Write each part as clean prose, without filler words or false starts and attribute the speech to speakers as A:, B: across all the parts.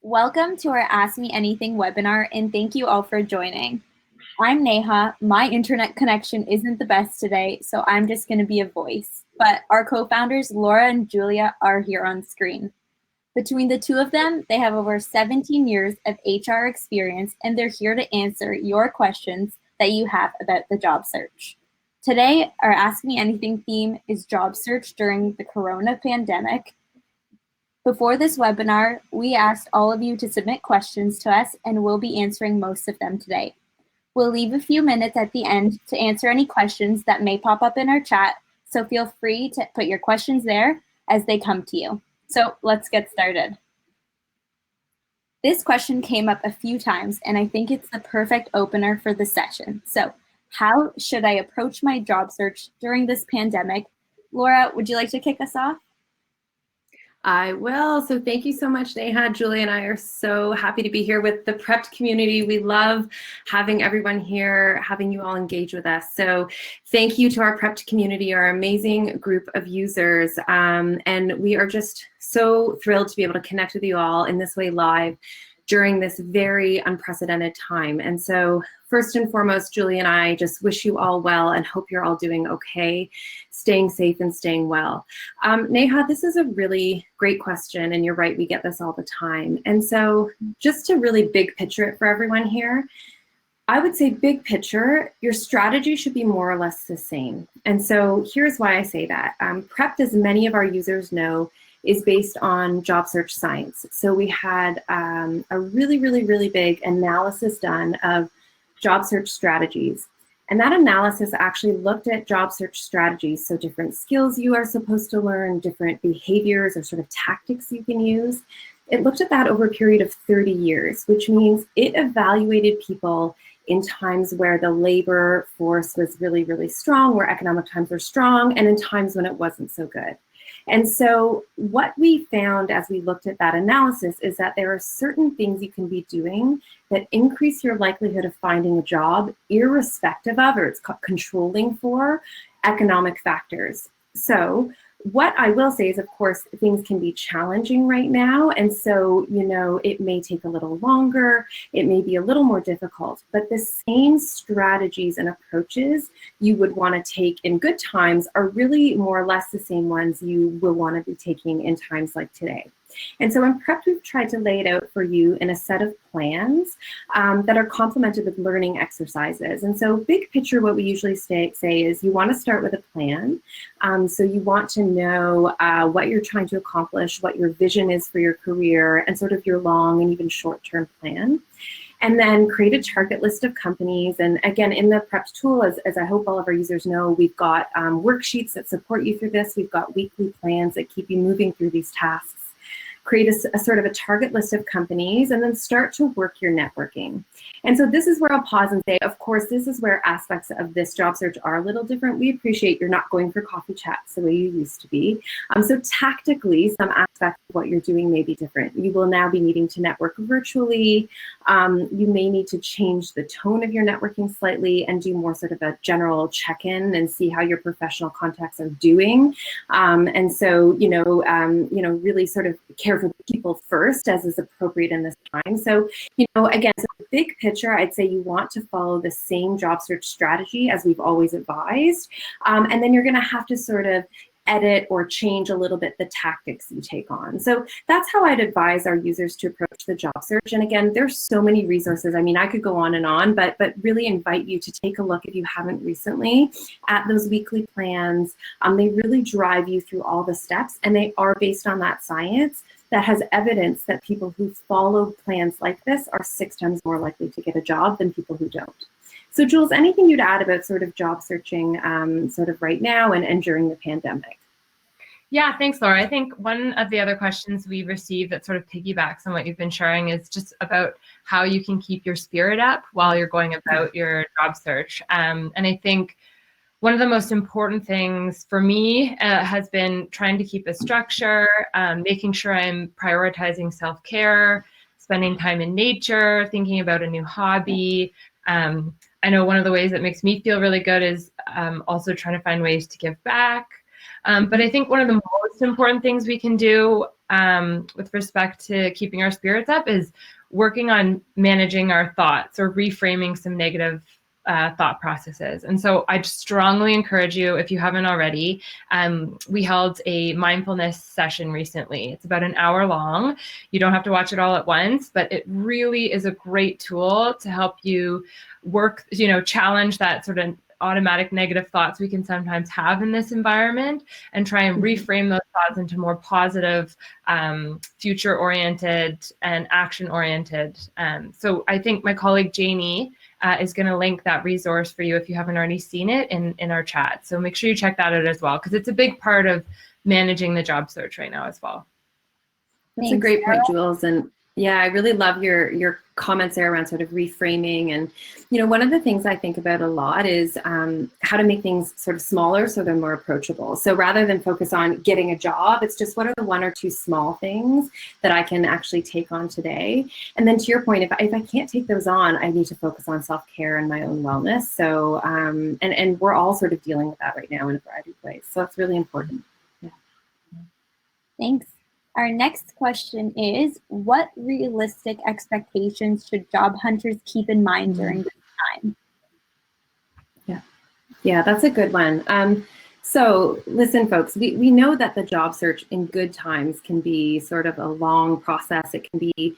A: Welcome to our Ask Me Anything webinar, and thank you all for joining. I'm Neha. My internet connection isn't the best today, so I'm just going to be a voice. But our co-founders, Laura and Julia, are here on screen. Between the two of them, they have over 17 years of HR experience, and they're here to answer your questions that you have about the job search. Today, our Ask Me Anything theme is job search during the corona pandemic. Before this webinar, we asked all of you to submit questions to us, and we'll be answering most of them today. We'll leave a few minutes at the end to answer any questions that may pop up in our chat, so feel free to put your questions there as they come to you. So let's get started. This question came up a few times, and I think it's the perfect opener for the session. So how should I approach my job search during this pandemic? Laura, would you like to kick us off?
B: I will. So thank you so much, Neha. Julie and I are so happy to be here with the Prepped community. We love having everyone here, having you all engage with us. So thank you to our Prepped community, our amazing group of users. And we are just so thrilled to be able to connect with you all in this way live during this very unprecedented time. And so first and foremost, Julie and I just wish you all well and hope you're all doing okay, staying safe and staying well. Neha, this is a really great question, and you're right, we get this all the time. And so just to really big picture it for everyone here, I would say big picture, your strategy should be more or less the same. And so here's why I say that. Prepped, as many of our users know, is based on job search science. So we had a really big analysis done of job search strategies. And that analysis actually looked at job search strategies, so different skills you are supposed to learn, different behaviors or sort of tactics you can use. It looked at that over a period of 30 years, which means it evaluated people in times where the labor force was really strong, where economic times were strong, and in times when it wasn't so good. And so what we found as we looked at that analysis is that there are certain things you can be doing that increase your likelihood of finding a job irrespective of, or it's controlling for, economic factors. So what I will say is, of course, things can be challenging right now. And so, you know, it may take a little longer, it may be a little more difficult, but the same strategies and approaches you would want to take in good times are really more or less the same ones you will want to be taking in times like today. And so in Prepped, we've tried to lay it out for you in a set of plans that are complemented with learning exercises. And so big picture, what we usually say is you want to start with a plan. So you want to know what you're trying to accomplish, what your vision is for your career, and sort of your long and even short-term plan. And then create a target list of companies. And again, in the Prepped tool, as I hope all of our users know, we've got worksheets that support you through this. We've got weekly plans that keep you moving through these tasks. Create a sort of a target list of companies, and then start to work your networking. And so this is where I'll pause and say, of course, this is where aspects of this job search are a little different. We appreciate you're not going for coffee chats the way you used to be. So tactically, some aspects of what you're doing may be different. You will now be needing to network virtually. You may need to change the tone of your networking slightly and do more sort of a general check-in and see how your professional contacts are doing. And so, really sort of care for people first, as is appropriate in this time. So, again, so the big picture, I'd say you want to follow the same job search strategy as we've always advised. And then you're going to have to sort of edit or change a little bit the tactics you take on. So that's how I'd advise our users to approach the job search. And again, there's so many resources. I mean, I could go on, but really invite you to take a look, if you haven't recently, at those weekly plans. They really drive you through all the steps, and they are based on that science that has evidence that people who follow plans like this are 6 times more likely to get a job than people who don't. So Jules, anything you'd add about sort of job searching sort of right now and during the pandemic?
C: Yeah, thanks, Laura. I think one of the other questions we received that sort of piggybacks on what you've been sharing is just about how you can keep your spirit up while you're going about your job search. And I think one of the most important things for me has been trying to keep a structure, making sure I'm prioritizing self-care, spending time in nature, thinking about a new hobby. I know one of the ways that makes me feel really good is also trying to find ways to give back. But I think one of the most important things we can do with respect to keeping our spirits up is working on managing our thoughts or reframing some negative thought processes. And so I'd strongly encourage you, if you haven't already, we held a mindfulness session recently. It's about an hour long. You don't have to watch it all at once, but it really is a great tool to help you work, challenge that sort of automatic negative thoughts we can sometimes have in this environment and try and reframe those thoughts into more positive, future-oriented and action-oriented. So I think my colleague Janie is going to link that resource for you if you haven't already seen it in our chat. So make sure you check that out as well, because it's a big part of managing the job search right now as well.
B: That's a great point, Jules. And yeah, I really love your comments there around sort of reframing. And, one of the things I think about a lot is how to make things sort of smaller so they're more approachable. So rather than focus on getting a job, it's just what are the one or two small things that I can actually take on today. And then to your point, if I can't take those on, I need to focus on self-care and my own wellness. So, and we're all sort of dealing with that right now in a variety of ways. So that's really important. Yeah.
A: Thanks. Our next question is, what realistic expectations should job hunters keep in mind during this time?
B: Yeah, that's a good one. So listen, folks, we know that the job search in good times can be sort of a long process. It can be,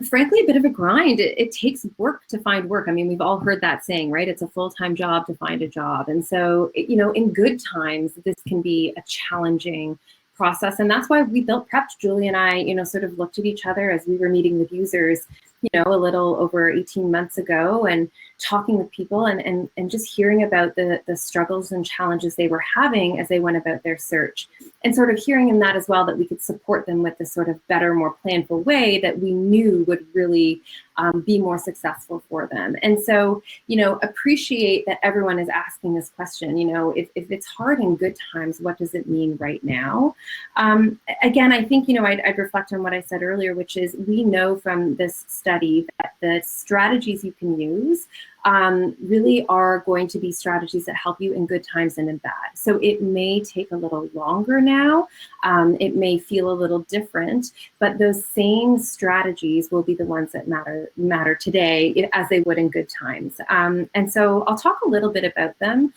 B: frankly, a bit of a grind. It takes work to find work. I mean, we've all heard that saying, right? It's a full-time job to find a job. And so, in good times, this can be a challenging process. And that's why we built Prepped. Julie and I, sort of looked at each other as we were meeting with users, a little over 18 months ago, and talking with people and just hearing about the struggles and challenges they were having as they went about their search, and sort of hearing in that as well that we could support them with this sort of better, more planful way that we knew would really be more successful for them. And so, appreciate that everyone is asking this question, if it's hard in good times, what does it mean right now? Again, I think, I'd reflect on what I said earlier, which is we know from this study that the strategies you can use really are going to be strategies that help you in good times and in bad. So it may take a little longer now. It may feel a little different, but those same strategies will be the ones that matter today as they would in good times. And so I'll talk a little bit about them.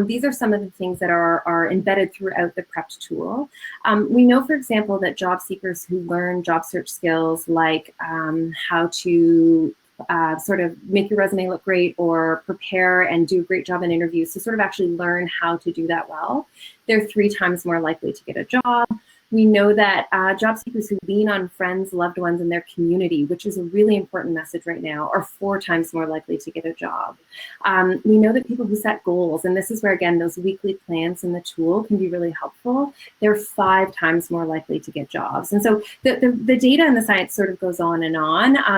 B: These are some of the things that are embedded throughout the Prepped tool. We know, for example, that job seekers who learn job search skills like how to sort of make your resume look great or prepare and do a great job in interviews, so sort of actually learn how to do that well, they're 3 times more likely to get a job. We know that job seekers who lean on friends, loved ones, in their community, which is a really important message right now, are 4 times more likely to get a job. We know that people who set goals, and this is where, again, those weekly plans in the tool can be really helpful, they're 5 times more likely to get jobs. And so the data and the science sort of goes on,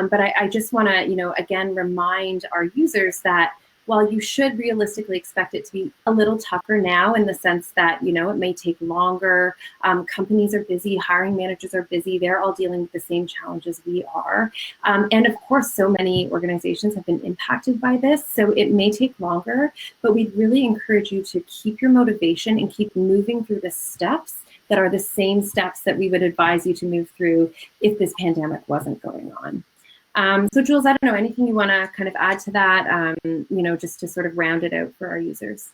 B: but I just want to, again, remind our users that while you should realistically expect it to be a little tougher now in the sense that, it may take longer, companies are busy, hiring managers are busy, they're all dealing with the same challenges we are. And of course, so many organizations have been impacted by this, so it may take longer, but we'd really encourage you to keep your motivation and keep moving through the steps that are the same steps that we would advise you to move through if this pandemic wasn't going on. So Jules, I don't know, anything you want to kind of add to that, just to sort of round it out for our users?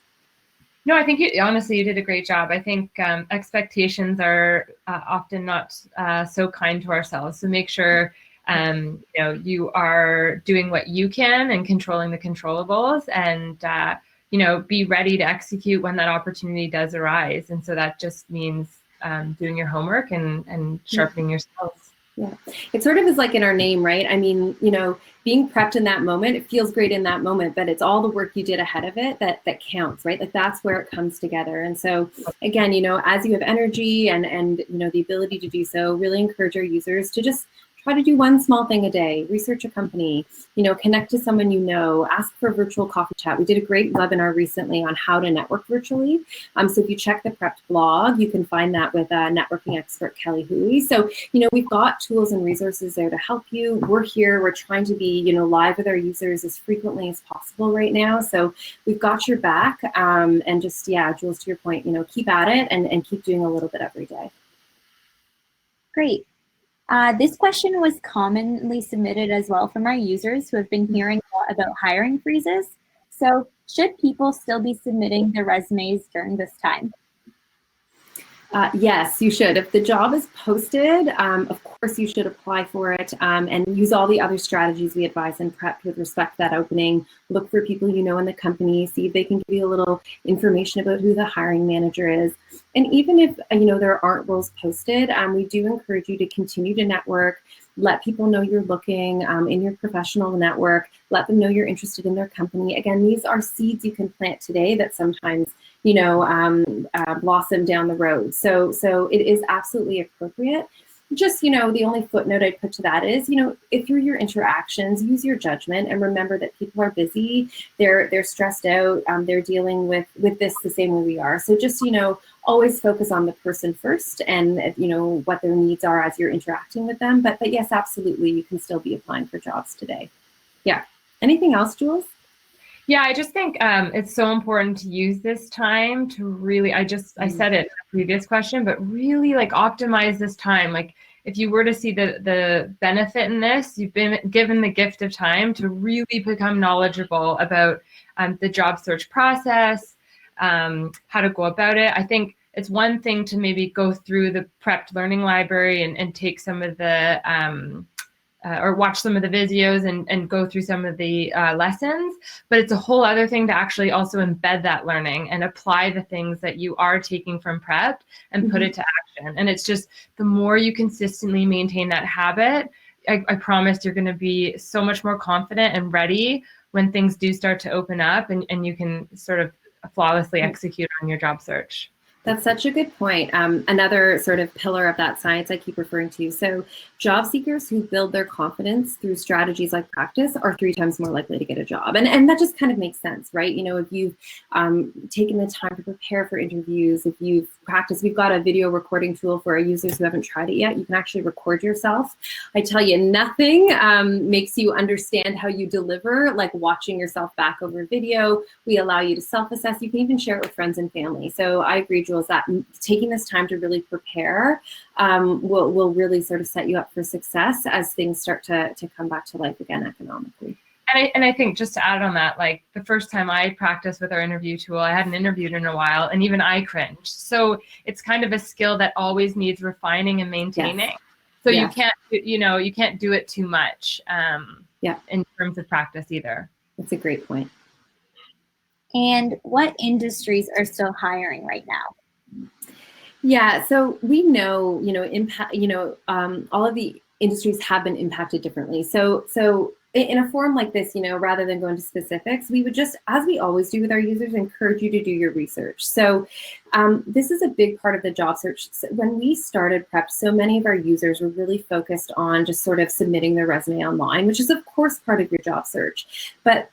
C: No, I think honestly, you did a great job. I think expectations are often not so kind to ourselves. So make sure, you are doing what you can and controlling the controllables, and, be ready to execute when that opportunity does arise. And so that just means doing your homework and sharpening your skills.
B: Yeah, it sort of is like in our name, right? I mean, being prepped in that moment, it feels great in that moment, but it's all the work you did ahead of it that counts, right? Like that's where it comes together. And so again, as you have energy and the ability to do so, really encourage our users to just try to do one small thing a day, research a company, connect to someone ask for a virtual coffee chat. We did a great webinar recently on how to network virtually. So if you check the Prepped blog, you can find that with networking expert Kelly Hui. So, we've got tools and resources there to help you. We're here, we're trying to be, live with our users as frequently as possible right now. So we've got your back, and just, Jules, to your point, keep at it and keep doing a little bit every day.
A: Great. This question was commonly submitted as well from our users who have been hearing a lot about hiring freezes. So should people still be submitting their resumes during this time?
B: Yes, you should. If the job is posted, of course you should apply for it and use all the other strategies we advise in prep with respect to that opening. Look for people you know in the company, see if they can give you a little information about who the hiring manager is. And even if there aren't roles posted, we do encourage you to continue to network, let people know you're looking in your professional network, let them know you're interested in their company. Again, these are seeds you can plant today that sometimes blossom down the road. So it is absolutely appropriate. Just, the only footnote I'd put to that is, through your interactions, use your judgment and remember that people are busy, they're stressed out, they're dealing with this the same way we are. So just, always focus on the person first and, what their needs are as you're interacting with them. But yes, absolutely, you can still be applying for jobs today. Yeah. Anything else, Jules?
C: Yeah, I just think it's so important to use this time to really, I said it in the previous question, but really optimize this time. Like if you were to see the benefit in this, you've been given the gift of time to really become knowledgeable about the job search process, how to go about it. I think it's one thing to maybe go through the prepped learning library and take some of the or watch some of the videos and go through some of the lessons, but it's a whole other thing to actually also embed that learning and apply the things that you are taking from prep and put it to action. And it's just, the more you consistently maintain that habit, I promise you're gonna be so much more confident and ready when things do start to open up and you can sort of flawlessly execute on your job search.
B: That's such a good point. Another sort of pillar of that science I keep referring to. So job seekers who build their confidence through strategies like practice are 3 times more likely to get a job. And that just kind of makes sense, right? If you've taken the time to prepare for interviews, if you've practiced, we've got a video recording tool for our users who haven't tried it yet. You can actually record yourself. I tell you, nothing makes you understand how you deliver like watching yourself back over video. We allow you to self-assess. You can even share it with friends and family. So I agree, Jules, that taking this time to really prepare will really sort of set you up for success as things start to come back to life again economically.
C: And I think just to add on that, like the first time I practiced with our interview tool, I hadn't interviewed in a while, and even I cringed. So it's kind of a skill that always needs refining and maintaining. Yes. So you can't do it too much in terms of practice either.
B: That's a great point.
A: And what industries are still hiring right now?
B: Yeah, so we know, all of the industries have been impacted differently. So in a forum like this, rather than go into specifics, we would just, as we always do with our users, encourage you to do your research. So this is a big part of the job search. So when we started prep, so many of our users were really focused on just sort of submitting their resume online, which is of course part of your job search. But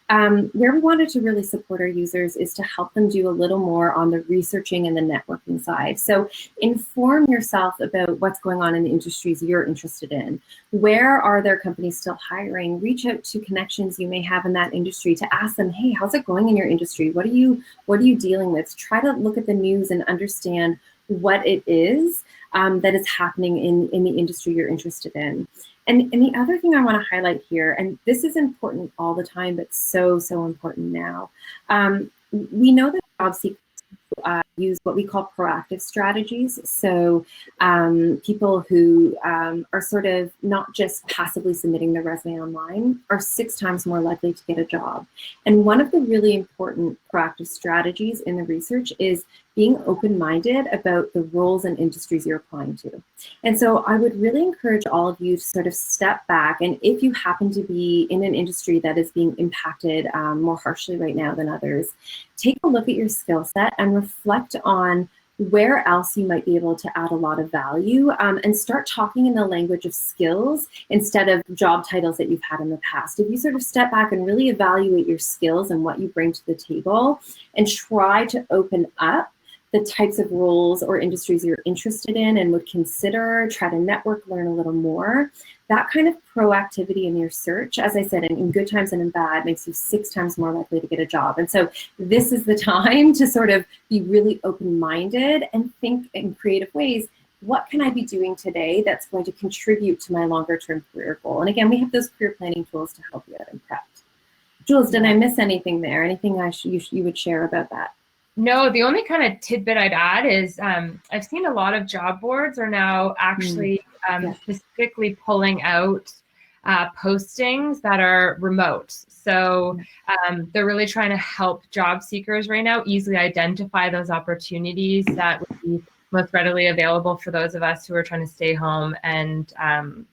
B: where we wanted to really support our users is to help them do a little more on the researching and the networking side. So inform yourself about what's going on in the industries you're interested in. Where are their companies still hiring? Reach out to connections you may have in that industry to ask them, hey, how's it going in your industry? What are you dealing with? Try to look at the news and understand what it is that is happening in the industry you're interested in. And the other thing I want to highlight here, and this is important all the time, but so important now, we know that job seekers use what we call proactive strategies. So people who are sort of not just passively submitting their resume online are 6 times more likely to get a job. And one of the really important proactive strategies in the research is being open-minded about the roles and industries you're applying to. And so I would really encourage all of you to sort of step back, and if you happen to be in an industry that is being impacted more harshly right now than others, take a look at your skill set and reflect on where else you might be able to add a lot of value, and start talking in the language of skills instead of job titles that you've had in the past. If you sort of step back and really evaluate your skills and what you bring to the table and try to open up the types of roles or industries you're interested in and would consider, try to network, learn a little more, that kind of proactivity in your search, as I said, in good times and in bad, makes you 6 times more likely to get a job. And so this is the time to sort of be really open-minded and think in creative ways. what can I be doing today that's going to contribute to my longer term career goal? And again, we have those career planning tools to help you out in prep. Jules, did I miss anything there? Anything you would share about that?
C: No, the only kind of tidbit I'd add is I've seen a lot of job boards are now actually specifically pulling out postings that are remote. So they're really trying to help job seekers right now easily identify those opportunities that would be most readily available for those of us who are trying to stay home and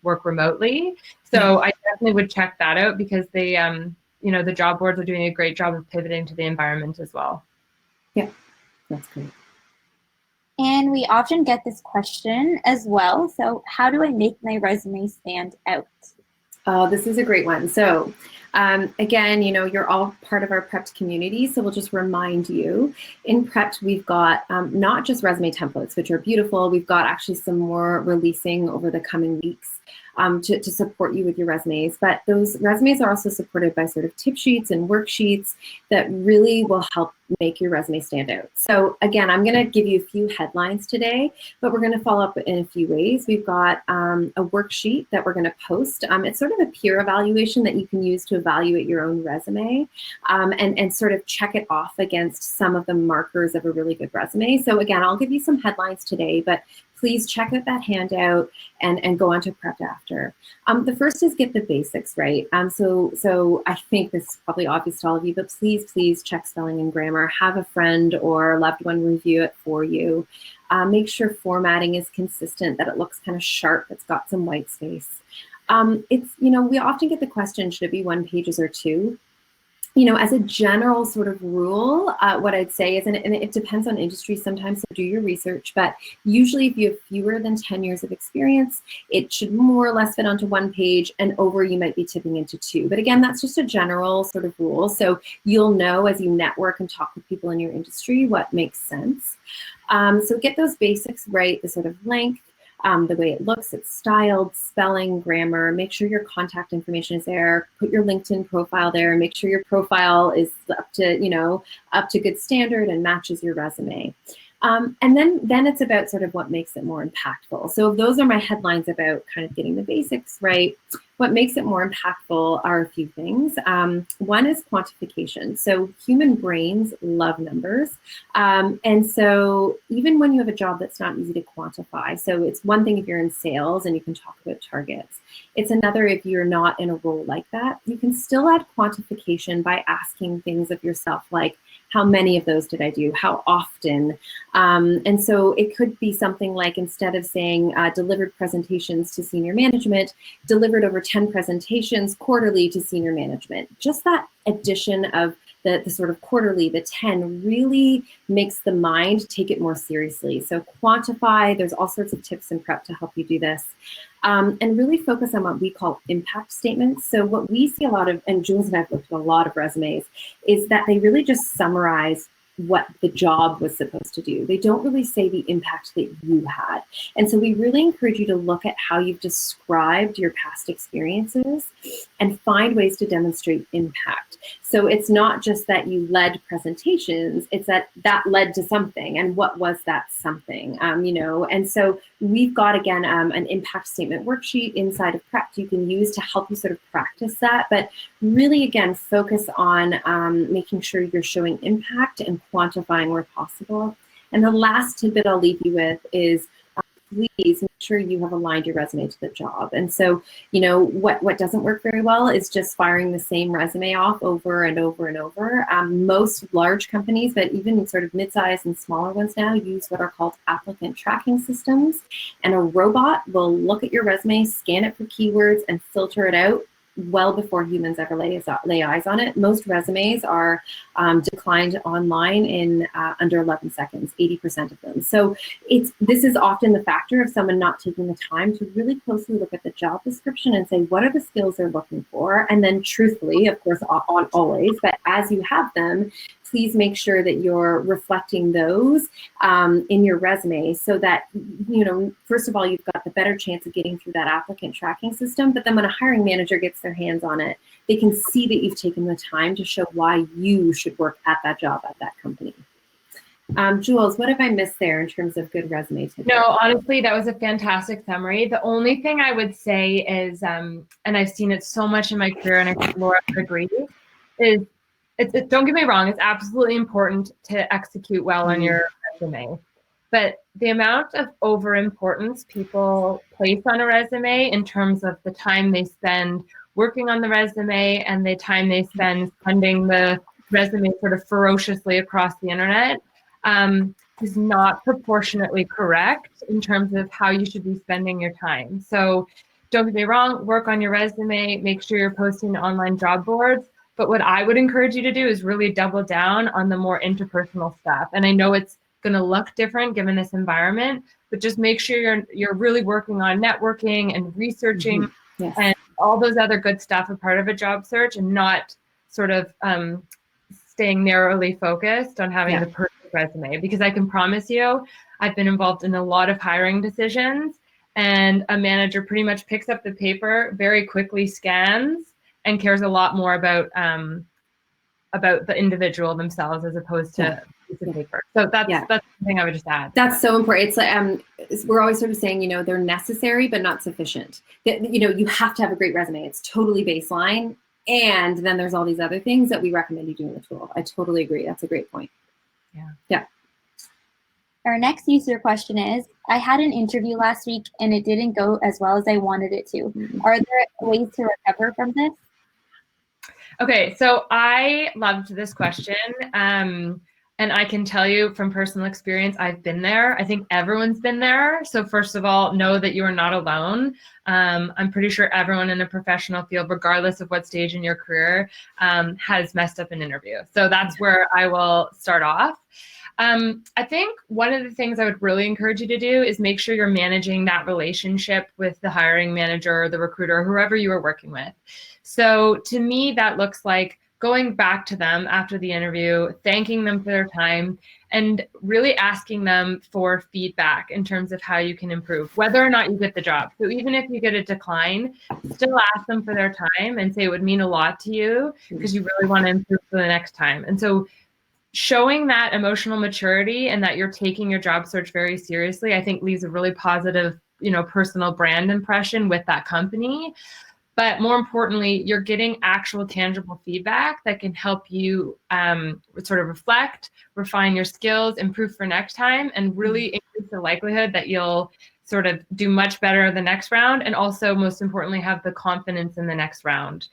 C: work remotely. So I definitely would check that out, because they, you know, the job boards are doing a great job of pivoting to the environment as well.
B: Yeah, that's great.
A: And we often get this question as well. So how do I make my resume stand out?
B: Oh, this is a great one. So again, you know, you're all part of our Prepped community. So we'll just remind you, in Prepped, we've got not just resume templates, which are beautiful. We've got actually some more releasing over the coming weeks to support you with your resumes. But those resumes are also supported by sort of tip sheets and worksheets that really will help make your resume stand out. So again, I'm going to give you a few headlines today, but we're going to follow up in a few ways. We've got a worksheet that we're going to post. It's sort of a peer evaluation that you can use to evaluate your own resume and sort of check it off against some of the markers of a really good resume. So again, I'll give you some headlines today, but please check out that handout and go on to Prep after. The first is get the basics right. So I think this is probably obvious to all of you, but please check spelling and grammar. Have a friend or loved one review it for you. Make sure formatting is consistent, that it looks kind of sharp, it's got some white space. It's, you know, we often get the question, should it be 1 pages or 2? You know, as a general sort of rule, what I'd say is, and it depends on industry sometimes, so do your research, but usually if you have fewer than 10 years of experience, it should more or less fit onto 1 page, and over you might be tipping into 2. But again, that's just a general sort of rule. So you'll know as you network and talk with people in your industry what makes sense. So get those basics right, the sort of length, the way it looks, it's styled, spelling, grammar, make sure your contact information is there, put your LinkedIn profile there, make sure your profile is up to, you know, up to good standard and matches your resume. And then it's about sort of what makes it more impactful. So those are my headlines about kind of getting the basics right. What makes it more impactful are a few things. One is quantification. So human brains love numbers. And so even when you have a job that's not easy to quantify, so it's one thing if you're in sales and you can talk about targets. It's another if you're not in a role like that. You can still add quantification by asking things of yourself like, how many of those did I do? How often? And so it could be something like, instead of saying delivered presentations to senior management, delivered over 10 presentations quarterly to senior management. Just that addition of the sort of quarterly, the 10, really makes the mind take it more seriously. So quantify, there's all sorts of tips in prep to help you do this. And really focus on what we call impact statements. So what we see a lot of, and Jules and I've looked at a lot of resumes, is that they really just summarize what the job was supposed to do. They don't really say the impact that you had. And so we really encourage you to look at how you've described your past experiences and find ways to demonstrate impact. So it's not just that you led presentations, it's that led to something, and what was that something, you know? And so we've got, again, an impact statement worksheet inside of Prep you can use to help you sort of practice that, but really, again, focus on making sure you're showing impact and quantifying where possible. And the last tidbit I'll leave you with is please make sure you have aligned your resume to the job. And so, you know, what doesn't work very well is just firing the same resume off over and over and over. Most large companies, but even sort of mid-sized and smaller ones now, use what are called applicant tracking systems. And a robot will look at your resume, scan it for keywords, and filter it out well before humans ever lay eyes on it. Most resumes are declined online in under 11 seconds, 80% of them. So this is often the factor of someone not taking the time to really closely look at the job description and say, what are the skills they're looking for? And then truthfully, of course, on always, but as you have them, please make sure that you're reflecting those in your resume so that, you know, first of all, you've got the better chance of getting through that applicant tracking system. But then when a hiring manager gets their hands on it, they can see that you've taken the time to show why you should work at that job at that company. Jules, what have I missed there in terms of good resume tips?
C: No, honestly, that was a fantastic summary. The only thing I would say is, and I've seen it so much in my career, and I think Laura would agree, is don't get me wrong, it's absolutely important to execute well on your resume. But the amount of over-importance people place on a resume in terms of the time they spend working on the resume and the time they spend sending the resume sort of ferociously across the internet is not proportionately correct in terms of how you should be spending your time. So don't get me wrong, work on your resume, make sure you're posting to online job boards. But what I would encourage you to do is really double down on the more interpersonal stuff. And I know it's going to look different given this environment, but just make sure you're really working on networking and researching
B: Yes.
C: and all those other good stuff a part of a job search, and not sort of staying narrowly focused on having the perfect resume. Because I can promise you, I've been involved in a lot of hiring decisions, and a manager pretty much picks up the paper, very quickly scans, and cares a lot more about the individual themselves as opposed to piece of paper. So that's the thing I would just add.
B: That's so important. It's like we're always sort of saying, they're necessary but not sufficient. That you have to have a great resume. It's totally baseline, and then there's all these other things that we recommend you do in the tool. I totally agree. That's a great point. Yeah.
A: Our next user question is, I had an interview last week and it didn't go as well as I wanted it to. Are there ways to recover from this?
C: Okay, so I loved this question. And I can tell you from personal experience, I've been there. I think everyone's been there. So first of all, know that you are not alone. I'm pretty sure everyone in a professional field, regardless of what stage in your career, has messed up an interview. So that's where I will start off. I think one of the things I would really encourage you to do is make sure you're managing that relationship with the hiring manager or the recruiter, or whoever you are working with. So to me, that looks like going back to them after the interview, thanking them for their time, and really asking them for feedback in terms of how you can improve, whether or not you get the job. So even if you get a decline, still ask them for their time and say it would mean a lot to you because you really want to improve for the next time. And so showing that emotional maturity and that you're taking your job search very seriously, I think leaves a really positive, personal brand impression with that company. But more importantly, you're getting actual tangible feedback that can help you sort of reflect, refine your skills, improve for next time, and really increase the likelihood that you'll sort of do much better the next round, and also, most importantly, have the confidence in the next round.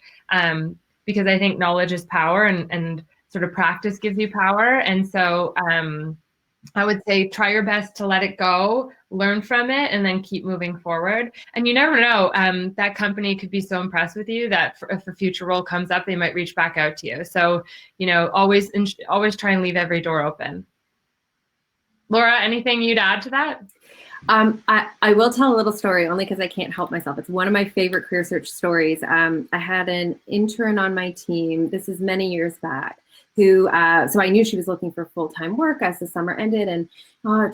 C: Because I think knowledge is power, and sort of practice gives you power. And so I would say try your best to let it go, learn from it, and then keep moving forward. And you never know, that company could be so impressed with you that if a future role comes up, they might reach back out to you. So, always try and leave every door open. Laura, anything you'd add to that?
B: I will tell a little story only because I can't help myself. It's one of my favorite career search stories. I had an intern on my team, this is many years back, who, so I knew she was looking for full-time work as the summer ended, and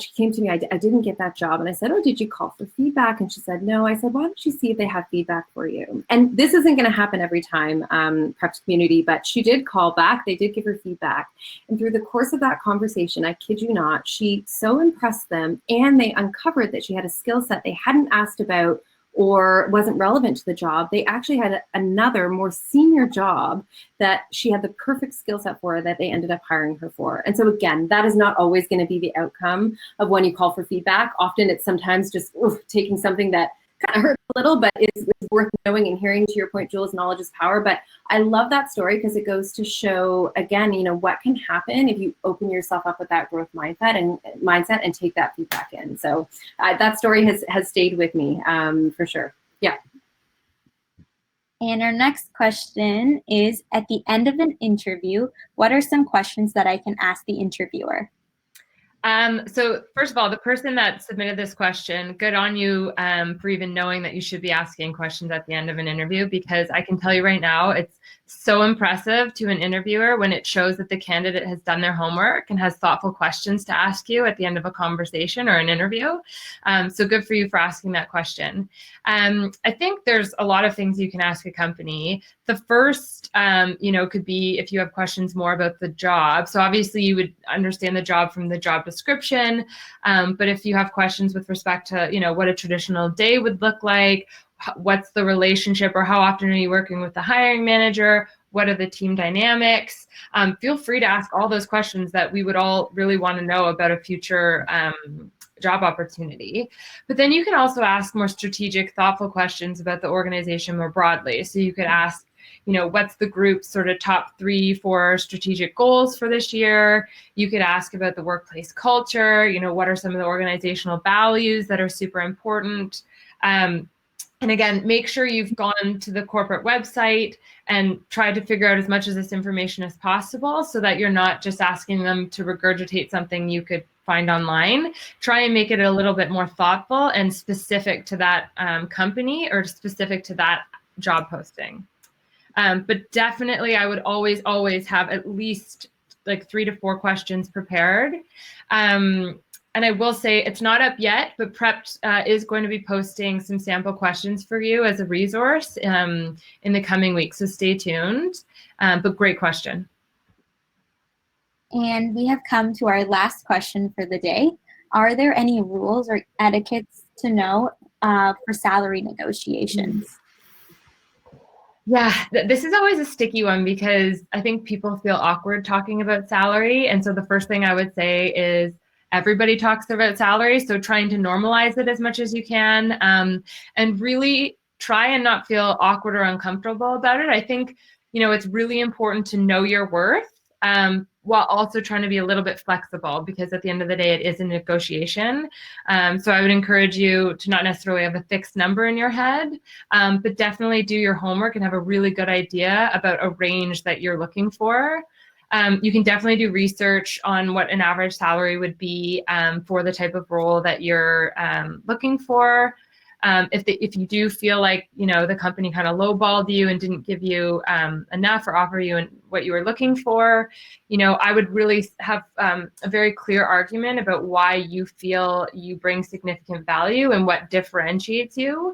B: she came to me, I didn't get that job. And I said, oh, did you call for feedback? And she said, no. I said, why don't you see if they have feedback for you? And this isn't gonna happen every time, Preps Community, but she did call back, they did give her feedback. And through the course of that conversation, I kid you not, she so impressed them, and they uncovered that she had a skill set they hadn't asked about or wasn't relevant to the job. They actually had another more senior job that she had the perfect skill set for that they ended up hiring her for. And so again, that is not always going to be the outcome of when you call for feedback. Often it's sometimes just taking something that kind of hurts a little, but is worth knowing and hearing. To your point, Jules, knowledge is power. But I love that story because it goes to show, again, what can happen if you open yourself up with that growth mindset and take that feedback in. So that story has stayed with me for sure. Yeah.
A: And our next question is, at the end of an interview, what are some questions that I can ask the interviewer?
C: So first of all, the person that submitted this question, good on you for even knowing that you should be asking questions at the end of an interview, because I can tell you right now, it's so impressive to an interviewer when it shows that the candidate has done their homework and has thoughtful questions to ask you at the end of a conversation or an interview. So good for you for asking that question. I think there's a lot of things you can ask a company. The first, could be if you have questions more about the job. So obviously you would understand the job from the job description. But if you have questions with respect to, what a traditional day would look like, what's the relationship, or how often are you working with the hiring manager, what are the team dynamics, feel free to ask all those questions that we would all really want to know about a future job opportunity. But then you can also ask more strategic, thoughtful questions about the organization more broadly. So you could ask, what's the group's sort of top 3-4 strategic goals for this year? You could ask about the workplace culture, what are some of the organizational values that are super important? And again, make sure you've gone to the corporate website and tried to figure out as much of this information as possible, so that you're not just asking them to regurgitate something you could find online. Try and make it a little bit more thoughtful and specific to that company or specific to that job posting. But definitely, I would always have at least like 3 to 4 questions prepared. And I will say it's not up yet, but Prepped is going to be posting some sample questions for you as a resource in the coming weeks. So stay tuned. But great question.
A: And we have come to our last question for the day. Are there any rules or etiquettes to know for salary negotiations?
C: Yeah, this is always a sticky one, because I think people feel awkward talking about salary. And so the first thing I would say is everybody talks about salary. So trying to normalize it as much as you can, and really try and not feel awkward or uncomfortable about it. I think, it's really important to know your worth, while also trying to be a little bit flexible, because at the end of the day, it is a negotiation. So I would encourage you to not necessarily have a fixed number in your head, but definitely do your homework and have a really good idea about a range that you're looking for. You can definitely do research on what an average salary would be for the type of role that you're looking for. If you do feel like, the company kind of lowballed you and didn't give you enough or offer you what you were looking for, I would really have a very clear argument about why you feel you bring significant value and what differentiates you.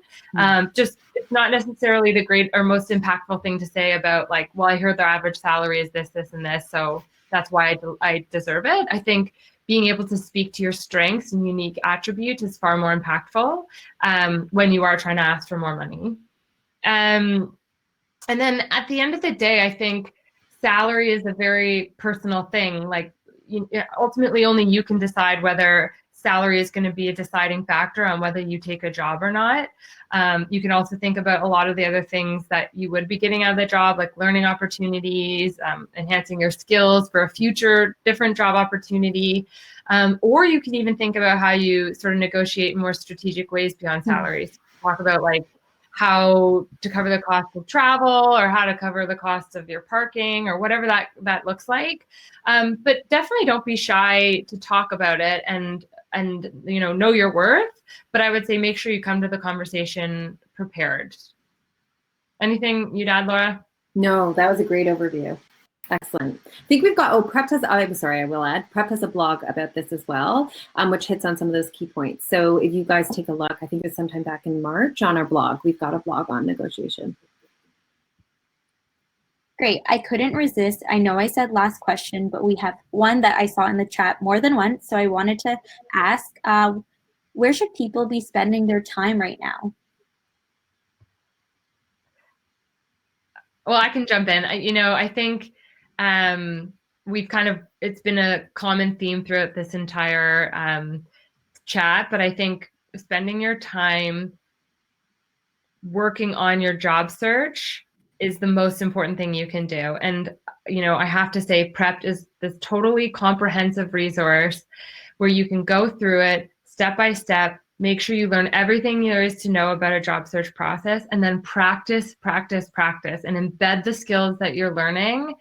C: Just it's not necessarily the great or most impactful thing to say about like, well, I heard their average salary is this, this, and this, so that's why I deserve it. I think being able to speak to your strengths and unique attributes is far more impactful when you are trying to ask for more money. And then at the end of the day, I think salary is a very personal thing. Like, ultimately, only you can decide whether salary is going to be a deciding factor on whether you take a job or not. You can also think about a lot of the other things that you would be getting out of the job, like learning opportunities, enhancing your skills for a future different job opportunity. Or you can even think about how you sort of negotiate in more strategic ways beyond salaries. Talk about like how to cover the cost of travel, or how to cover the cost of your parking, or whatever that looks like. But definitely don't be shy to talk about it and know your worth. But I would say make sure you come to the conversation prepared. Anything you'd add, Laura?
B: No, that was a great overview. Excellent. I think we've got, Prepped has, I'm sorry, I will add, Prepped has a blog about this as well, which hits on some of those key points. So if you guys take a look, I think it was sometime back in March on our blog, we've got a blog on negotiation.
A: Great. I couldn't resist. I know I said last question, but we have one that I saw in the chat more than once. So I wanted to ask, where should people be spending their time right now?
C: Well, I can jump in. I think it's been a common theme throughout this entire chat, but I think spending your time working on your job search is the most important thing you can do. And, I have to say Prepped is this totally comprehensive resource where you can go through it step by step, make sure you learn everything there is to know about a job search process, and then practice, and embed the skills that you're learning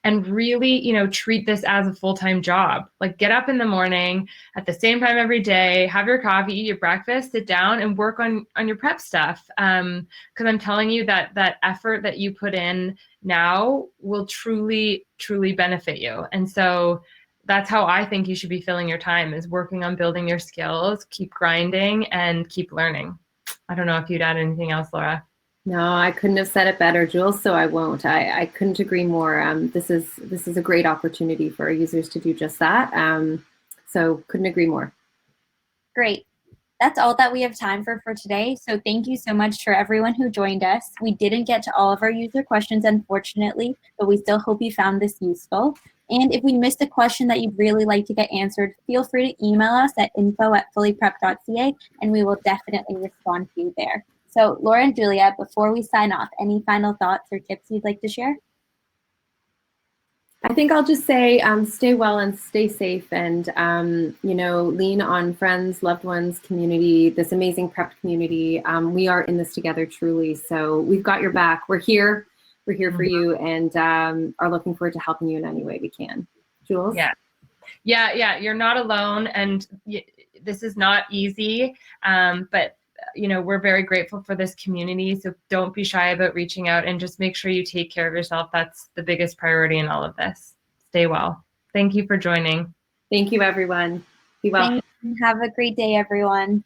C: and really, treat this as a full-time job. Like, get up in the morning at the same time every day, have your coffee, eat your breakfast, sit down and work on your prep stuff. Because I'm telling you that effort that you put in now will truly, truly benefit you. And so that's how I think you should be filling your time, is working on building your skills, keep grinding and keep learning. I don't know if you'd add anything else, Laura.
B: No, I couldn't have said it better, Jules, so I won't. I couldn't agree more. This is a great opportunity for our users to do just that. So couldn't agree more.
A: Great. That's all that we have time for today. So thank you so much for everyone who joined us. We didn't get to all of our user questions, unfortunately, but we still hope you found this useful. And if we missed a question that you'd really like to get answered, feel free to email us at info@fullyprep.ca, and we will definitely respond to you there. So Laura and Julia, before we sign off, any final thoughts or tips you'd like to share?
B: I think I'll just say stay well and stay safe, and lean on friends, loved ones, community, this amazing prep community. We are in this together, truly. So we've got your back. We're here for you, and are looking forward to helping you in any way we can. Jules?
C: Yeah. You're not alone, and this is not easy, but we're very grateful for this community. So don't be shy about reaching out, and just make sure you take care of yourself. That's the biggest priority in all of this. Stay well. Thank you for joining.
B: Thank you, everyone. Be well.
A: Thanks. Have a great day, everyone.